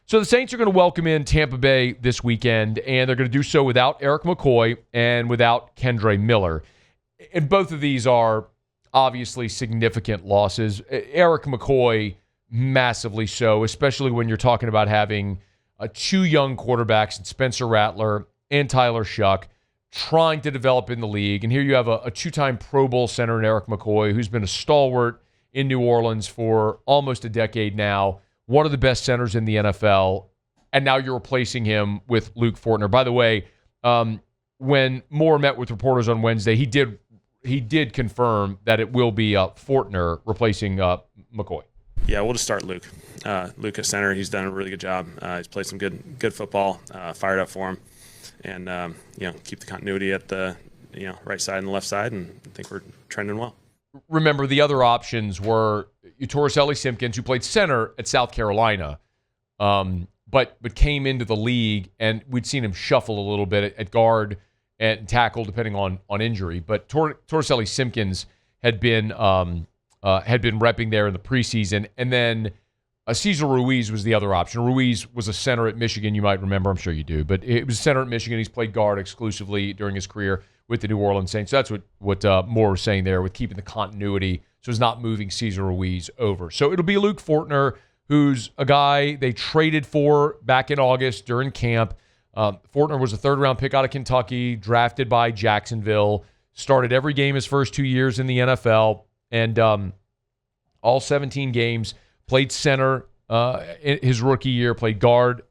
So the Saints are going to welcome in Tampa Bay this weekend, and they're going to do so without Erik McCoy and without Kendre Miller. And both of these are obviously significant losses. Erik McCoy, massively so, especially when you're talking about having two young quarterbacks in Spencer Rattler and Tyler Shuck trying to develop in the league. And here you have a two-time Pro Bowl center in Erik McCoy, who's been a stalwart in New Orleans for almost a decade now, one of the best centers in the NFL, and now you're replacing him with Luke Fortner. By the way, when Moore met with reporters on Wednesday, he did confirm that it will be Fortner replacing McCoy. Yeah, we'll just start Luke. Luke at center, he's done a really good job. He's played some good football, fired up for him, and keep the continuity at the right side and the left side, and I think we're trending well. Remember, the other options were Torricelli Simpkins, who played center at South Carolina, but came into the league, and we'd seen him shuffle a little bit at guard and tackle, depending on injury. But Torricelli Simpkins had been repping there in the preseason, and then Cesar Ruiz was the other option. Ruiz was a center at Michigan, you might remember. I'm sure you do, but it was a center at Michigan. He's played guard exclusively during his career with the New Orleans Saints. So that's what Moore was saying there with keeping the continuity, so it's not moving Cesar Ruiz over. So it'll be Luke Fortner, who's a guy they traded for back in August during camp. Fortner was a third-round pick out of Kentucky, drafted by Jacksonville, started every game his first 2 years in the NFL, and all 17 games, played center in his rookie year, played guard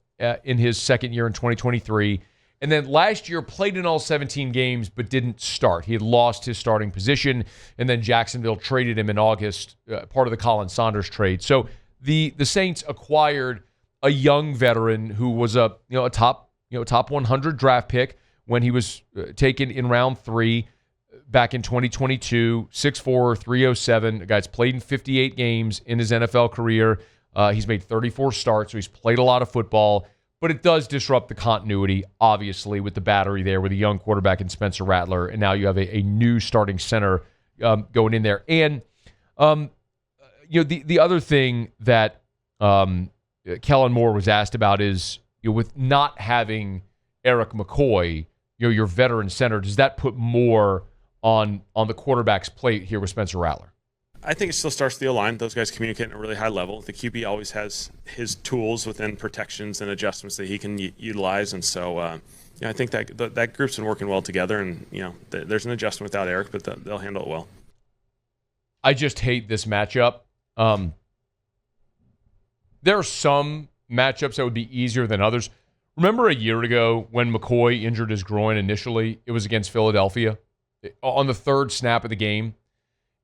in his second year in 2023, and then last year played in all 17 games but didn't start. He had lost his starting position, and then Jacksonville traded him in August, part of the Colin Saunders trade. So the Saints acquired a young veteran who was a top 100 draft pick when he was taken in round 3 back in 2022, 6'4", 307. The guy's played in 58 games in his NFL career. He's made 34 starts, so he's played a lot of football. But it does disrupt the continuity, obviously, with the battery there, with a young quarterback in Spencer Rattler, and now you have a new starting center going in there. And the other thing that Kellen Moore was asked about is, with not having Erik McCoy, your veteran center, does that put more on the quarterback's plate here with Spencer Rattler? I think it still starts the O-line. Those guys communicate at a really high level. The QB always has his tools within protections and adjustments that he can utilize, and so I think that group's been working well together. And there's an adjustment without Erik, but they'll handle it well. I just hate this matchup. There are some matchups that would be easier than others. Remember a year ago when McCoy injured his groin initially? It was against Philadelphia on the third snap of the game.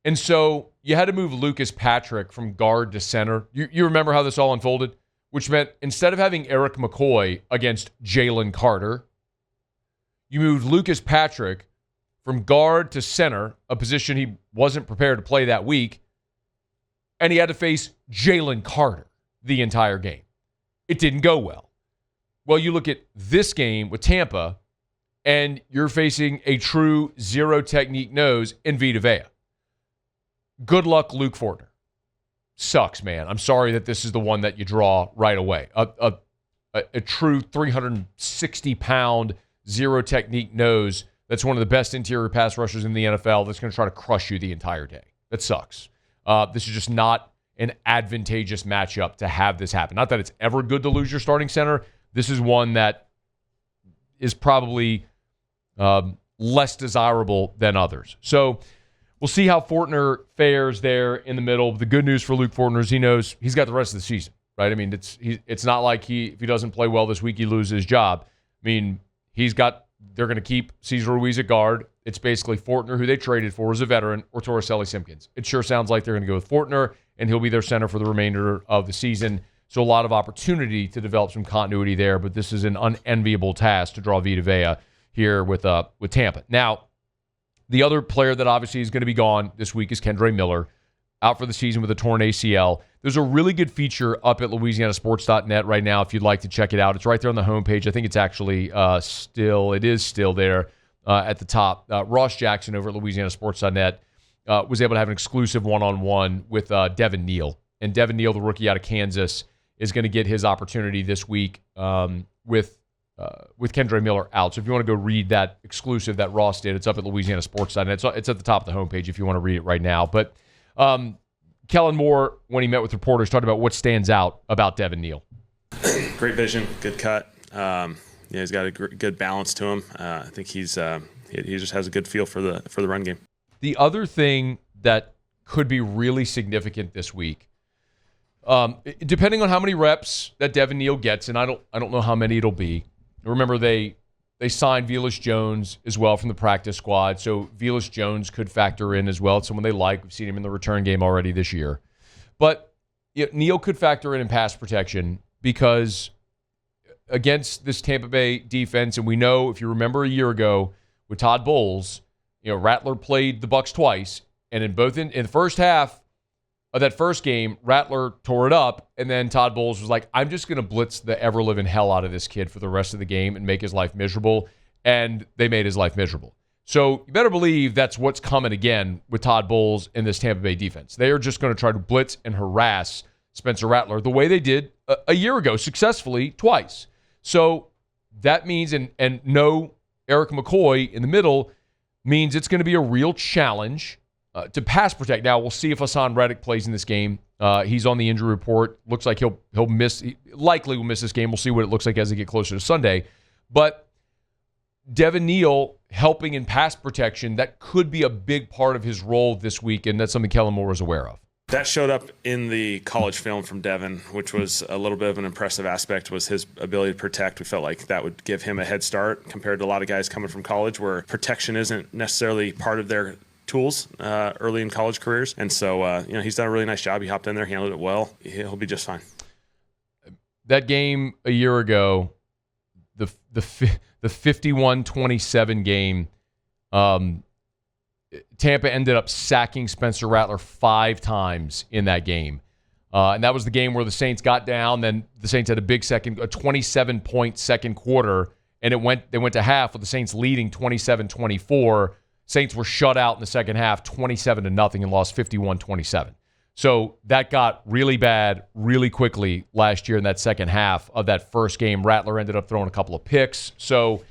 And so you had to move Lucas Patrick from guard to center. You remember how this all unfolded? Which meant instead of having Erik McCoy against Jalen Carter, you moved Lucas Patrick from guard to center, a position he wasn't prepared to play that week, and he had to face Jalen Carter the entire game. It didn't go well. Well, you look at this game with Tampa, and you're facing a true zero-technique nose in Vita Vea. Good luck, Luke Fortner. Sucks, man. I'm sorry that this is the one that you draw right away. A true 360-pound zero-technique nose that's one of the best interior pass rushers in the NFL that's going to try to crush you the entire day. That sucks. This is just not an advantageous matchup to have this happen. Not that it's ever good to lose your starting center. This is one that is probably less desirable than others. So we'll see how Fortner fares there in the middle. The good news for Luke Fortner is he knows he's got the rest of the season, right? I mean, it's not like if he doesn't play well this week, he loses his job. I mean, they're going to keep Cesar Ruiz at guard. It's basically Fortner, who they traded for as a veteran, or Torricelli Simpkins. It sure sounds like they're going to go with Fortner, and he'll be their center for the remainder of the season. So a lot of opportunity to develop some continuity there, but this is an unenviable task to draw Vita Vea here with Tampa. Now, the other player that obviously is going to be gone this week is Kendre Miller, out for the season with a torn ACL. There's a really good feature up at LouisianaSports.net right now if you'd like to check it out. It's right there on the homepage. I think it's actually still there at the top. Ross Jackson over at LouisianaSports.net was able to have an exclusive one-on-one with Devin Neal. And Devin Neal, the rookie out of Kansas, is going to get his opportunity this week with Kendre Miller out. So if you want to go read that exclusive that Ross did, it's up at Louisiana Sports Site. It's at the top of the homepage if you want to read it right now. But Kellen Moore, when he met with reporters, talked about what stands out about Devin Neal. Great vision, good cut. He's got a good balance to him. I think he just has a good feel for the run game. The other thing that could be really significant this week, depending on how many reps that Devin Neal gets, and I don't know how many it'll be. Remember, they signed Velus Jones as well from the practice squad, so Velus Jones could factor in as well. It's someone they like. We've seen him in the return game already this year. But Neal could factor in pass protection because against this Tampa Bay defense, and we know, if you remember a year ago with Todd Bowles, Rattler played the Bucs twice, and in the first half of that first game, Rattler tore it up, and then Todd Bowles was like, I'm just going to blitz the ever-living hell out of this kid for the rest of the game and make his life miserable, and they made his life miserable. So you better believe that's what's coming again with Todd Bowles in this Tampa Bay defense. They are just going to try to blitz and harass Spencer Rattler the way they did a year ago successfully twice. So that means, and no Erik McCoy in the middle, means it's going to be a real challenge to pass protect. Now, we'll see if Hassan Reddick plays in this game. He's on the injury report. Looks like he'll miss. He likely will miss this game. We'll see what it looks like as they get closer to Sunday. But Devin Neal helping in pass protection, that could be a big part of his role this week, and that's something Kellen Moore was aware of. That showed up in the college film from Devin, which was a little bit of an impressive aspect, was his ability to protect. We felt like that would give him a head start compared to a lot of guys coming from college where protection isn't necessarily part of their tools early in college careers. And so, he's done a really nice job. He hopped in there, handled it well. He'll be just fine. That game a year ago, the 51-27 game, Tampa ended up sacking Spencer Rattler 5 times in that game. And that was the game where the Saints got down. Then the Saints had a 27-point second quarter, and they went to half with the Saints leading 27-24. Saints were shut out in the second half, 27-0, and lost 51-27. So that got really bad really quickly last year in that second half of that first game. Rattler ended up throwing a couple of picks. So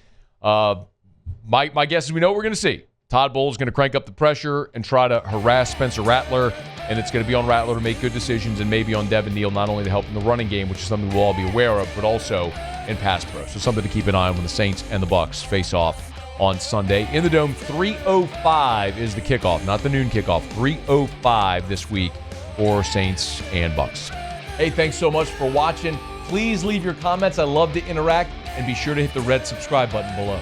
my guess is we know what we're going to see. Todd Bowles is going to crank up the pressure and try to harass Spencer Rattler, and it's going to be on Rattler to make good decisions, and maybe on Devin Neal not only to help in the running game, which is something we'll all be aware of, but also in pass pro. So something to keep an eye on when the Saints and the Bucs face off on Sunday. In the Dome, 3:05 is the kickoff, not the noon kickoff. 3:05 this week for Saints and Bucs. Hey, thanks so much for watching. Please leave your comments. I love to interact, and be sure to hit the red subscribe button below.